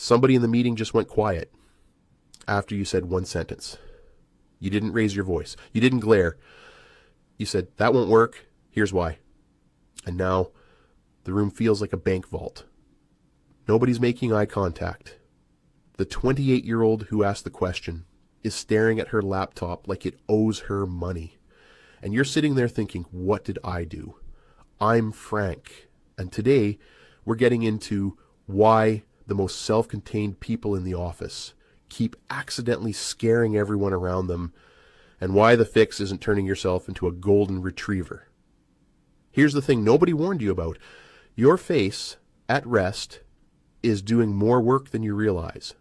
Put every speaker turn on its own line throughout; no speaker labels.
Somebody in the meeting just went quiet after you said one sentence. You didn't raise your voice. You didn't glare. You said, that won't work. Here's why. And now the room feels like a bank vault. Nobody's making eye contact. The 28-year-old who asked the question is staring at her laptop like it owes her money. And you're sitting there thinking, what did I do? I'm Frank. And today we're getting into why the most self-contained people in the office keep accidentally scaring everyone around them, and why the fix isn't turning yourself into a golden retriever. Here's the thing nobody warned you about. Your face, at rest, is doing more work than you realize.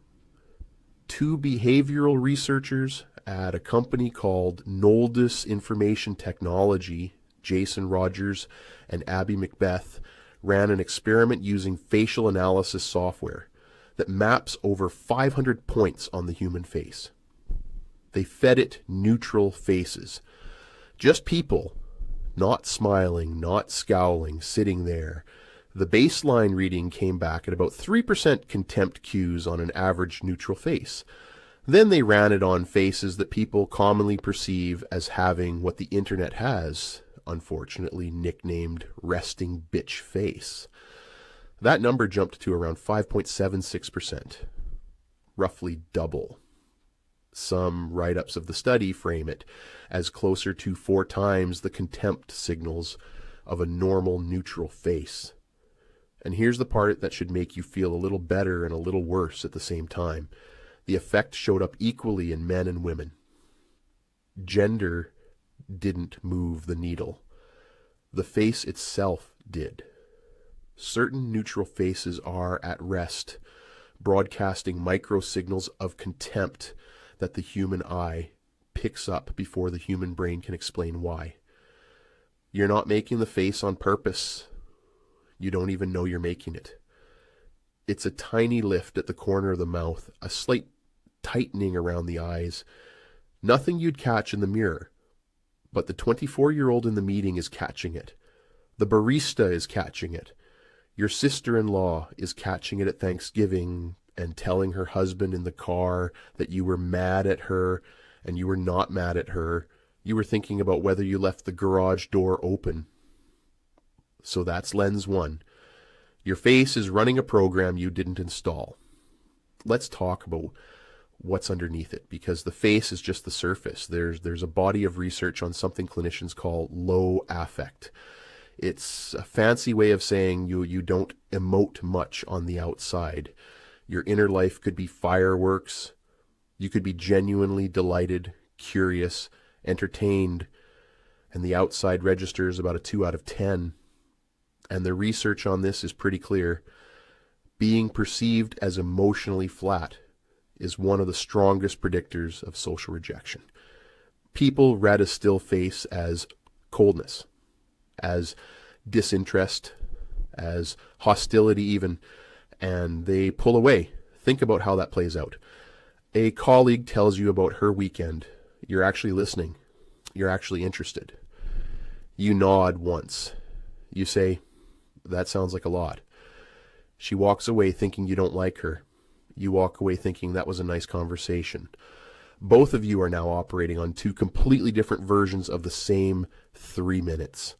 Two behavioral researchers at a company called Noldus Information Technology, Jason Rogers and Abby Macbeth, ran an experiment using facial analysis software that maps over 500 points on the human face. They fed it neutral faces. Just people, not smiling, not scowling, sitting there. The baseline reading came back at about 3% contempt cues on an average neutral face. Then they ran it on faces that people commonly perceive as having what the internet has, unfortunately nicknamed resting bitch face. That number jumped to around 5.76%, roughly double. Some write-ups of the study frame it as closer to 4 times the contempt signals of a normal neutral face. And here's the part that should make you feel a little better and a little worse at the same time. The effect showed up equally in men and women. Gender didn't move the needle. The face itself did. Certain neutral faces are at rest, broadcasting microsignals of contempt that the human eye picks up before the human brain can explain why. You're not making the face on purpose. You don't even know you're making it. It's a tiny lift at the corner of the mouth, a slight tightening around the eyes. Nothing you'd catch in the mirror. But the 24-year-old in the meeting is catching it. The barista is catching it. Your sister-in-law is catching it at Thanksgiving and telling her husband in the car that you were mad at her, and you were not mad at her. You were thinking about whether you left the garage door open. So that's lens 1. Your face is running a program you didn't install. Let's talk about what's underneath it, because the face is just the surface. There's a body of research on something clinicians call low affect. It's a fancy way of saying you don't emote much on the outside. Your inner life could be fireworks. You could be genuinely delighted, curious, entertained, and the outside registers about a 2 out of 10. And the research on this is pretty clear. Being perceived as emotionally flat is one of the strongest predictors of social rejection. People read a still face as coldness, as disinterest, as hostility even, and they pull away. Think about how that plays out. A colleague tells you about her weekend. You're actually listening. You're actually interested. You nod once. You say, that sounds like a lot. She walks away thinking you don't like her. You walk away thinking that was a nice conversation. Both of you are now operating on 2 completely different versions of the same 3 minutes.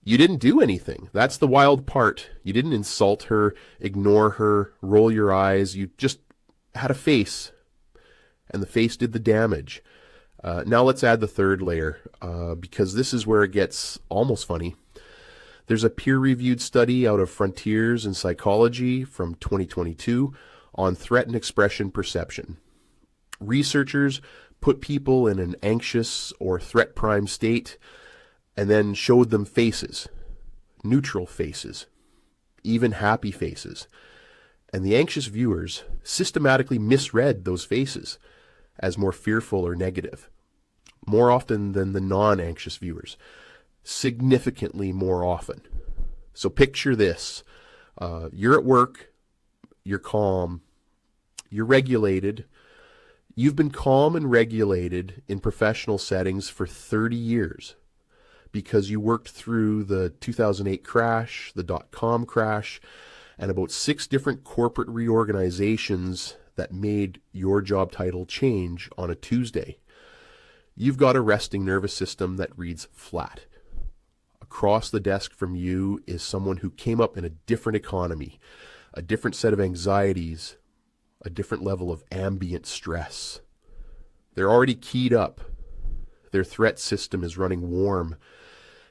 You didn't do anything. That's the wild part. You didn't insult her, ignore her, roll your eyes. You just had a face, and the face did the damage. Now let's add the third layer, because this is where it gets almost funny. There's a peer-reviewed study out of Frontiers in Psychology from 2022 on threat and expression perception. Researchers put people in an anxious or threat-prime state and then showed them faces, neutral faces, even happy faces. And the anxious viewers systematically misread those faces as more fearful or negative, more often than the non-anxious viewers, significantly more often. So picture this. You're at work, you're calm, you're regulated. You've been calm and regulated in professional settings for 30 years because you worked through the 2008 crash, the dot-com crash, and about 6 different corporate reorganizations that made your job title change on a Tuesday. You've got a resting nervous system that reads flat. Across the desk from you is someone who came up in a different economy, a different set of anxieties, a different level of ambient stress. They're already keyed up. Their threat system is running warm,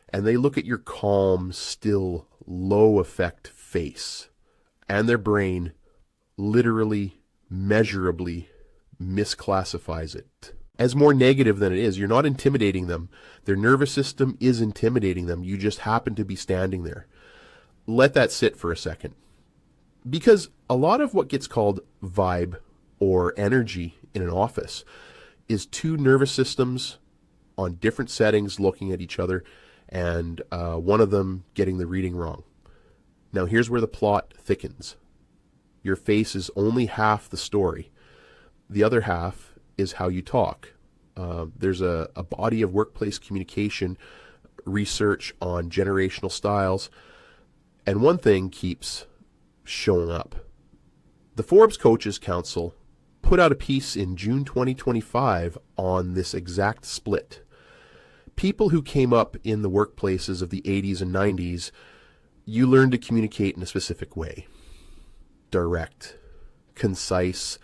and they look at your calm, still, low-effect face, and their brain literally, measurably misclassifies it as more negative than it is. You're not intimidating them. Their nervous system is intimidating them. You just happen to be standing there. Let that sit for a second. Because a lot of what gets called vibe or energy in an office is 2 nervous systems on different settings looking at each other, and one of them getting the reading wrong. Now here's where the plot thickens. Your face is only half the story. The other half is how you talk. There's a body of workplace communication research on generational styles, and one thing keeps showing up. The Forbes Coaches Council put out a piece in June 2025 on this exact split. People who came up in the workplaces of the 80s and 90s, you learned to communicate in a specific way. Direct, concise,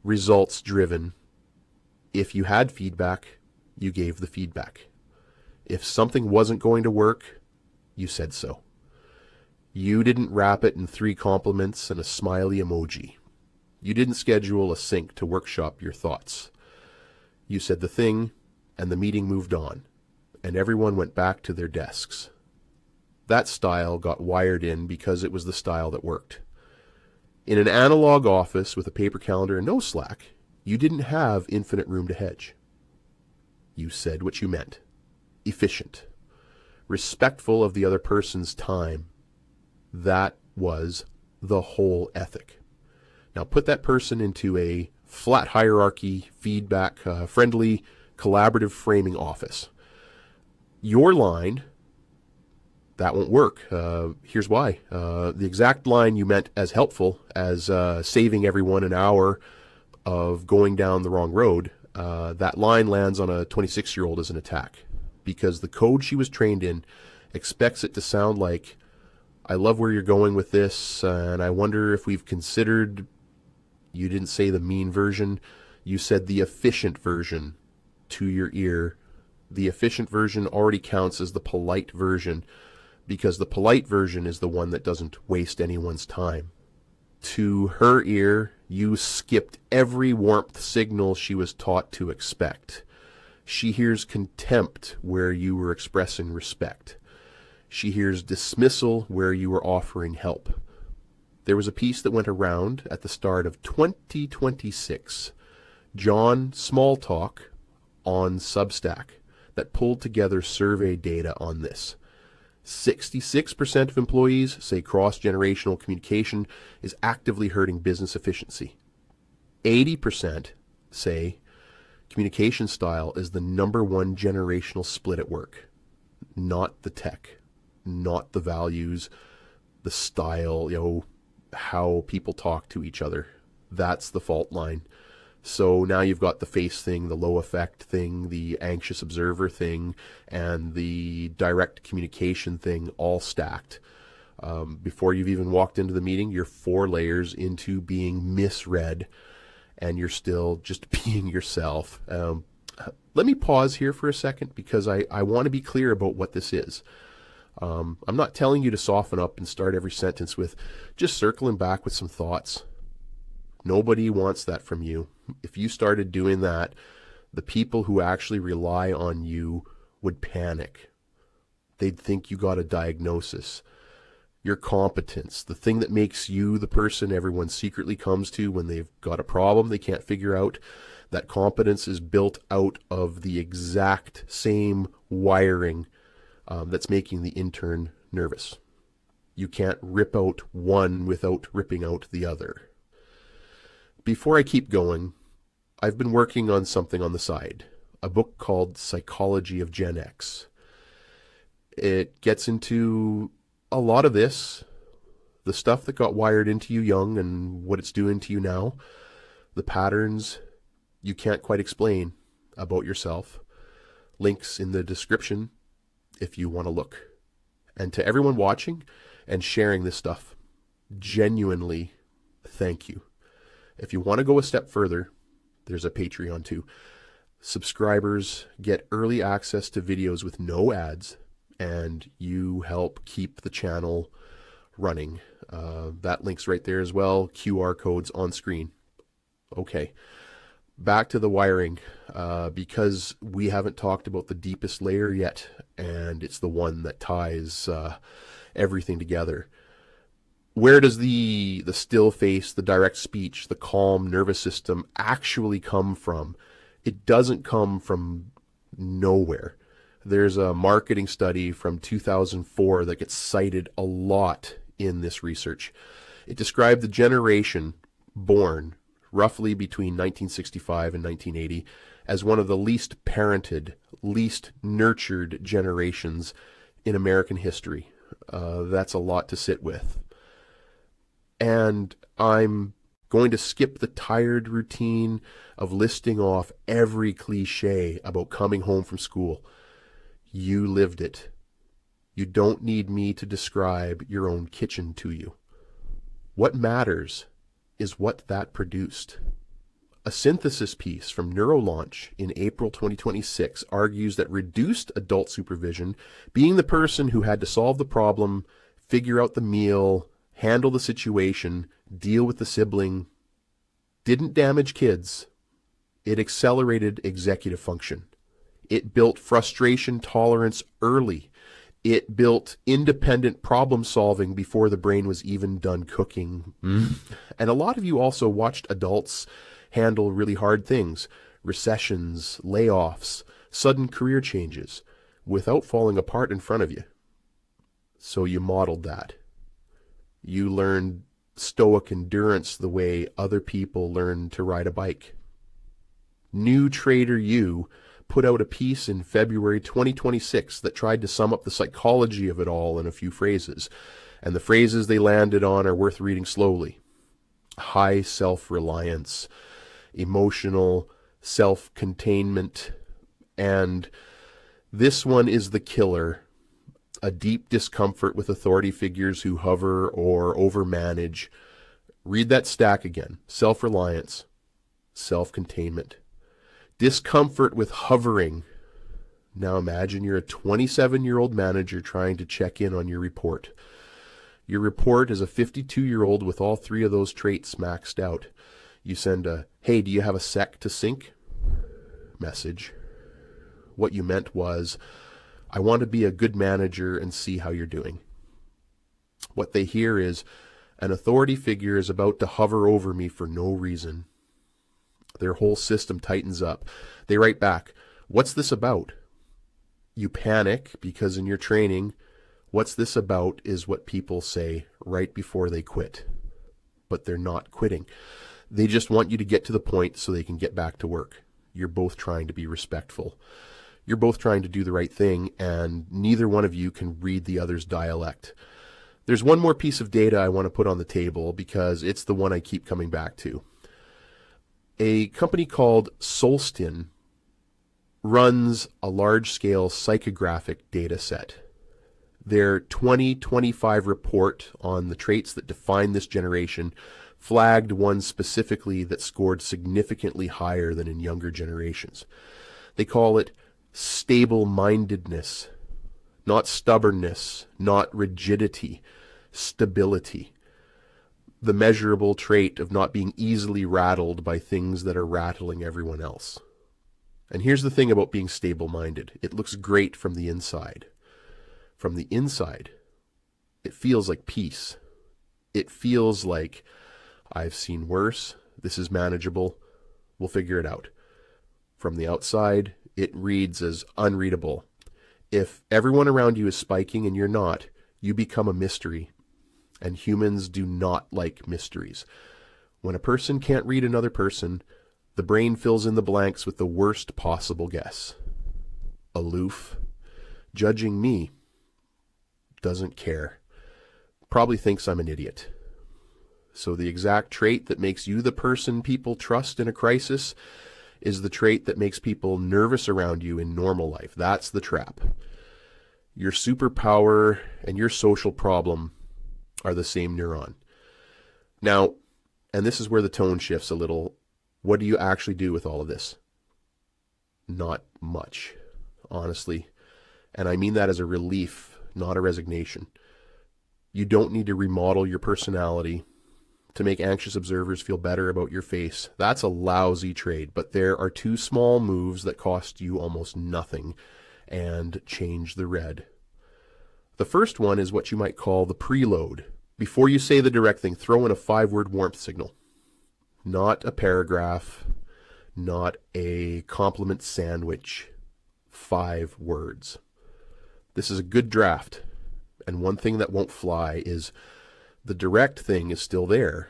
results-driven. If you had feedback, you gave the feedback. If something wasn't going to work, you said so. You didn't wrap it in 3 compliments and a smiley emoji. You didn't schedule a sync to workshop your thoughts. You said the thing, and the meeting moved on, and everyone went back to their desks. That style got wired in because it was the style that worked. In an analog office with a paper calendar and no Slack, you didn't have infinite room to hedge. You said what you meant. Efficient. Respectful of the other person's time. That was the whole ethic. Now put that person into a flat hierarchy, feedback, friendly, collaborative framing office. Your line, that won't work. Here's why. The exact line you meant as helpful as saving everyone an hour of going down the wrong road, that line lands on a 26-year-old as an attack, because the code she was trained in expects it to sound like, I love where you're going with this, and I wonder if we've considered. You didn't say the mean version, you said the efficient version to your ear. The efficient version already counts as the polite version, because the polite version is the one that doesn't waste anyone's time. To her ear, you skipped every warmth signal she was taught to expect. She hears contempt where you were expressing respect. She hears dismissal where you were offering help. There was a piece that went around at the start of 2026, John Smalltalk on Substack, that pulled together survey data on this. 66% of employees say cross-generational communication is actively hurting business efficiency. 80% say communication style is the #1 generational split at work. Not the tech, not the values, the style, how people talk to each other. That's the fault line. So now you've got the face thing, the low effect thing, the anxious observer thing, and the direct communication thing all stacked. Before you've even walked into the meeting, you're 4 layers into being misread, and you're still just being yourself. Let me pause here for a second, because I want to be clear about what this is. I'm not telling you to soften up and start every sentence with just circling back with some thoughts. Nobody wants that from you. If you started doing that, the people who actually rely on you would panic. They'd think you got a diagnosis. Your competence, the thing that makes you the person everyone secretly comes to when they've got a problem they can't figure out, that competence is built out of the exact same wiring that's making the intern nervous. You can't rip out one without ripping out the other. Before I keep going, I've been working on something on the side, a book called Psychology of Gen X. It gets into a lot of this, the stuff that got wired into you young and what it's doing to you now, the patterns you can't quite explain about yourself. Links in the description if you want to look. And to everyone watching and sharing this stuff, genuinely thank you. If you want to go a step further, there's a Patreon too. Subscribers get early access to videos with no ads, and you help keep the channel running. That link's right there as well. QR codes on screen. Okay, back to the wiring, because we haven't talked about the deepest layer yet, and it's the one that ties everything together. Where does the still face, the direct speech, the calm nervous system actually come from? It doesn't come from nowhere. There's a marketing study from 2004 that gets cited a lot in this research. It described the generation born roughly between 1965 and 1980 as one of the least parented, least nurtured generations in American history. That's a lot to sit with. And I'm going to skip the tired routine of listing off every cliche about coming home from school. You lived it. You don't need me to describe your own kitchen to you. What matters is what that produced. A synthesis piece from NeuroLaunch in April 2026 argues that reduced adult supervision, being the person who had to solve the problem, figure out the meal, handle the situation, deal with the sibling, didn't damage kids. It accelerated executive function. It built frustration tolerance early. It built independent problem solving before the brain was even done cooking. And a lot of you also watched adults handle really hard things, recessions, layoffs, sudden career changes, without falling apart in front of you. So you modeled that. You learned stoic endurance the way other people learn to ride a bike. New Trader You put out a piece in February 2026 that tried to sum up the psychology of it all in a few phrases. And the phrases they landed on are worth reading slowly. High self-reliance, emotional self-containment, and this one is the killer. A deep discomfort with authority figures who hover or overmanage. Read that stack again. Self-reliance, self-containment. Discomfort with hovering. Now imagine you're a 27-year-old manager trying to check in on your report. Your report is a 52-year-old with all three of those traits maxed out. You send a, "Hey, do you have a sec to sync?" message. What you meant was, "I want to be a good manager and see how you're doing." What they hear is, an authority figure is about to hover over me for no reason. Their whole system tightens up. They write back, "What's this about?" You panic because in your training, "What's this about?" is what people say right before they quit. But they're not quitting. They just want you to get to the point so they can get back to work. You're both trying to be respectful. You're both trying to do the right thing, and neither one of you can read the other's dialect. There's one more piece of data I want to put on the table because it's the one I keep coming back to. A company called Solstin runs a large-scale psychographic data set. Their 2025 report on the traits that define this generation flagged one specifically that scored significantly higher than in younger generations. They call it stable-mindedness, not stubbornness, not rigidity, stability. The measurable trait of not being easily rattled by things that are rattling everyone else. And here's the thing about being stable-minded. It looks great from the inside. From the inside, it feels like peace. It feels like, I've seen worse, this is manageable, we'll figure it out. From the outside, it reads as unreadable. If everyone around you is spiking and you're not, you become a mystery. And humans do not like mysteries. When a person can't read another person, the brain fills in the blanks with the worst possible guess. Aloof, judging me, doesn't care. probably thinks I'm an idiot. So the exact trait that makes you the person people trust in a crisis is the trait that makes people nervous around you in normal life. That's the trap. Your superpower and your social problem are the same neuron. Now, and this is where the tone shifts a little, what do you actually do with all of this? Not much, honestly. And I mean that as a relief, not a resignation. You don't need to remodel your personality to make anxious observers feel better about your face. That's a lousy trade, but there are two small moves that cost you almost nothing and change the red. The first one is what you might call the preload. Before you say the direct thing, throw in a 5-word warmth signal. Not a paragraph, not a compliment sandwich. 5 words. This is a good draft. And one thing that won't fly is the direct thing is still there.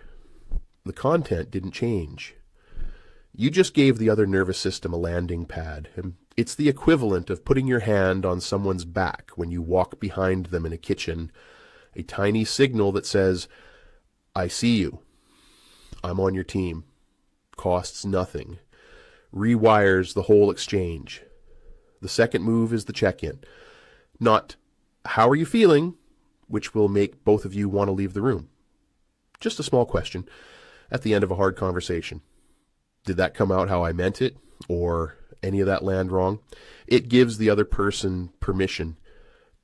The content didn't change. You just gave the other nervous system a landing pad. And it's the equivalent of putting your hand on someone's back when you walk behind them in a kitchen. A tiny signal that says, I see you. I'm on your team. Costs nothing. Rewires the whole exchange. The second move is the check-in. Not, how are you feeling? Which will make both of you want to leave the room. Just a small question at the end of a hard conversation. Did that come out how I meant it? Or any of that land wrong? It gives the other person permission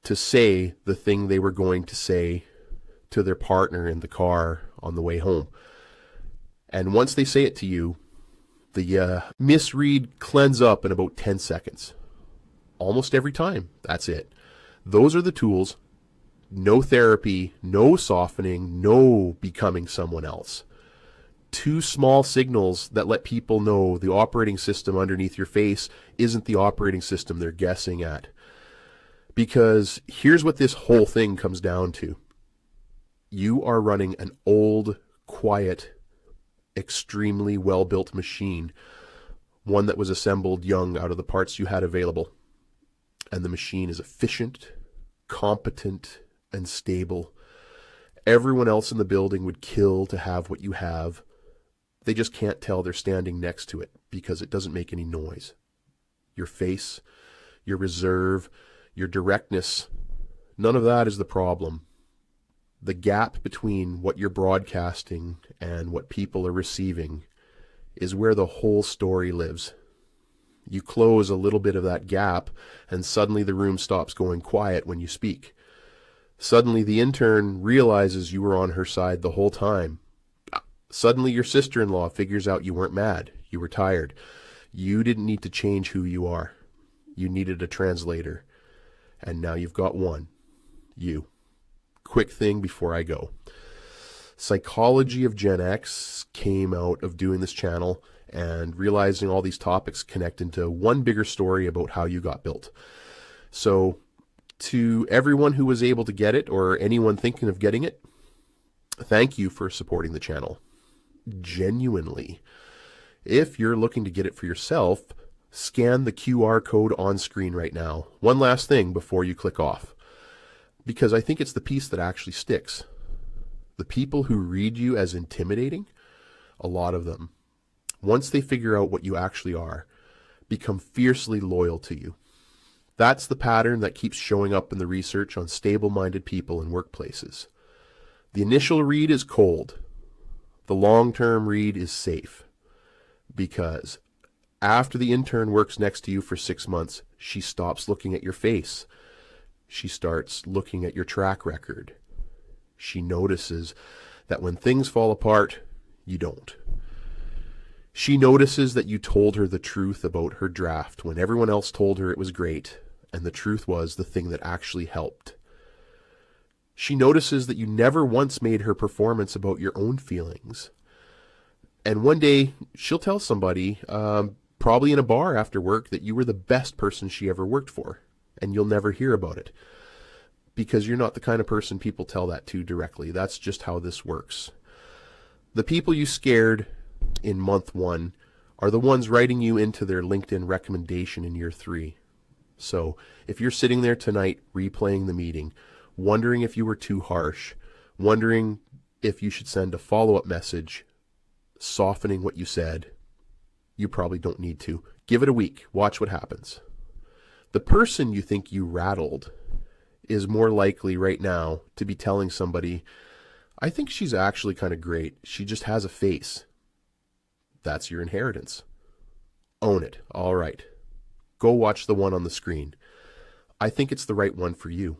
to say the thing they were going to say to their partner in the car on the way home. And once they say it to you, the misread cleanse up in about 10 seconds. Almost every time. That's it. Those are the tools. No therapy, no softening, no becoming someone else. 2 small signals that let people know the operating system underneath your face isn't the operating system they're guessing at. Because here's what this whole thing comes down to. You are running an old, quiet, extremely well-built machine, one that was assembled young out of the parts you had available. And the machine is efficient, competent, and stable. Everyone else in the building would kill to have what you have. They just can't tell they're standing next to it because it doesn't make any noise. Your face, your reserve, your directness, none of that is the problem. The gap between what you're broadcasting and what people are receiving is where the whole story lives. You close a little bit of that gap and suddenly the room stops going quiet when you speak. Suddenly the intern realizes you were on her side the whole time. Suddenly your sister-in-law figures out you weren't mad. You were tired. You didn't need to change who you are. You needed a translator. And now you've got one. You. Quick thing before I go. Psychology of Gen X came out of doing this channel and realizing all these topics connect into one bigger story about how you got built. So to everyone who was able to get it or anyone thinking of getting it, thank you for supporting the channel. Genuinely. If you're looking to get it for yourself, scan the QR code on screen right now. One last thing before you click off, because I think it's the piece that actually sticks. The people who read you as intimidating, a lot of them, once they figure out what you actually are, become fiercely loyal to you. That's the pattern that keeps showing up in the research on stable-minded people in workplaces. The initial read is cold. The long-term read is safe. Because after the intern works next to you for 6 months, she stops looking at your face. She starts looking at your track record. She notices that when things fall apart, you don't. She notices that you told her the truth about her draft when everyone else told her it was great, and the truth was the thing that actually helped. She notices that you never once made her performance about your own feelings. And one day, she'll tell somebody, probably in a bar after work, that you were the best person she ever worked for, and you'll never hear about it. Because you're not the kind of person people tell that to directly. That's just how this works. The people you scared in month 1 are the ones writing you into their LinkedIn recommendation in year 3. So if you're sitting there tonight replaying the meeting, wondering if you were too harsh, wondering if you should send a follow-up message softening what you said, you probably don't need to. Give it a week. Watch what happens. The person you think you rattled is more likely right now to be telling somebody, I think she's actually kind of great. She just has a face. That's your inheritance. Own it. All right. Go watch the one on the screen. I think it's the right one for you.